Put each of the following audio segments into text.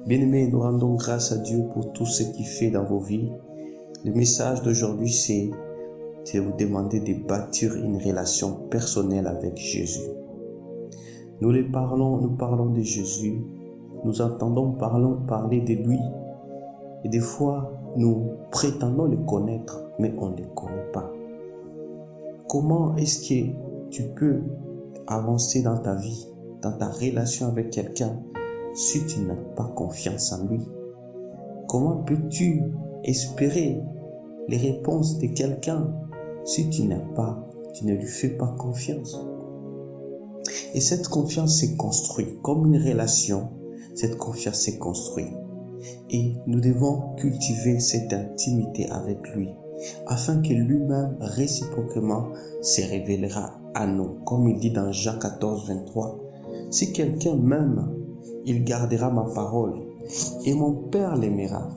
Bien-aimés, nous rendons grâce à Dieu pour tout ce qu'il fait dans vos vies. Le message d'aujourd'hui, c'est de vous demander de bâtir une relation personnelle avec Jésus. Nous parlons de Jésus, nous entendons parler de lui. Et des fois, nous prétendons le connaître, mais on ne le connaît pas. Comment est-ce que tu peux avancer dans ta vie, dans ta relation avec quelqu'un, si tu n'as pas confiance en lui? Comment peux-tu espérer les réponses de quelqu'un si tu ne lui fais pas confiance? Et cette confiance s'est construite comme une relation. Cette confiance s'est construite. Et nous devons cultiver cette intimité avec lui, afin que lui-même, réciproquement, se révélera à nous. Comme il dit dans Jean 14, 23, « Si quelqu'un m'aime, il gardera ma parole, et mon Père l'aimera.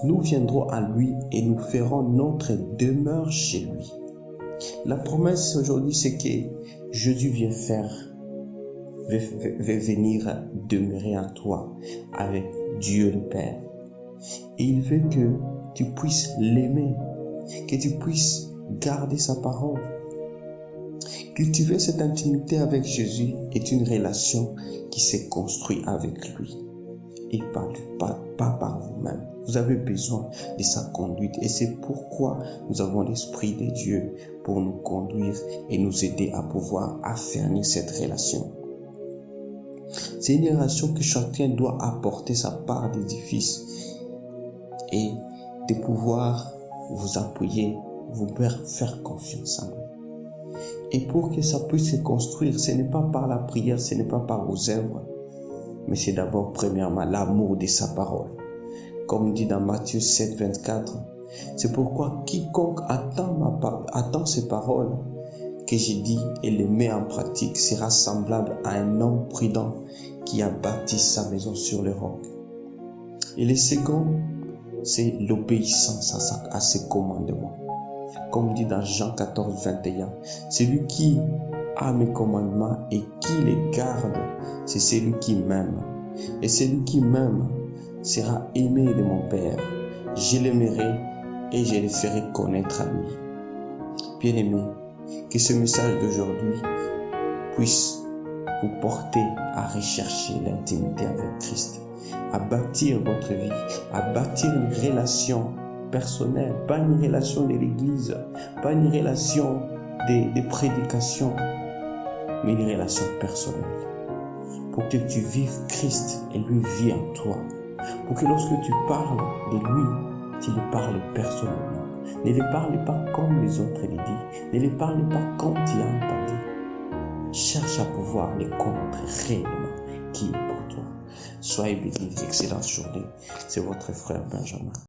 Nous viendrons à lui et nous ferons notre demeure chez lui. » La promesse aujourd'hui, c'est que Jésus veut venir demeurer en toi avec Dieu le Père. Et il veut que tu puisses l'aimer, que tu puisses garder sa parole. Cultiver cette intimité avec Jésus est une relation qui s'est construite avec lui et pas par vous-même. Vous avez besoin de sa conduite et c'est pourquoi nous avons l'Esprit de Dieu pour nous conduire et nous aider à pouvoir affermir cette relation. C'est une relation que chacun doit apporter sa part d'édifice et de pouvoir vous appuyer, vous faire confiance en lui. Et pour que ça puisse se construire, ce n'est pas par la prière, ce n'est pas par vos œuvres, mais c'est d'abord premièrement l'amour de sa parole. Comme dit dans Matthieu 7, 24, c'est pourquoi quiconque attend ces paroles que j'ai dit et les met en pratique sera semblable à un homme prudent qui a bâti sa maison sur le roc. Et le second, c'est l'obéissance à ses commandements. Comme dit dans Jean 14, 21, celui qui a mes commandements et qui les garde, c'est celui qui m'aime. Et celui qui m'aime sera aimé de mon Père. Je l'aimerai et je le ferai connaître à lui. Bien-aimés, que ce message d'aujourd'hui puisse vous porter à rechercher l'intimité avec Christ, à bâtir votre vie, à bâtir une relation personnelle, pas une relation de l'église, pas une relation de prédication, mais une relation personnelle. Pour que tu vives Christ et lui vit en toi. Pour que lorsque tu parles de lui, tu lui parles personnellement. Ne le parle pas comme les autres le disent. Ne le parle pas comme tu as entendu. Cherche à pouvoir le connaître réellement qui est pour toi. Soyez bénis, excellente journée. C'est votre frère Benjamin.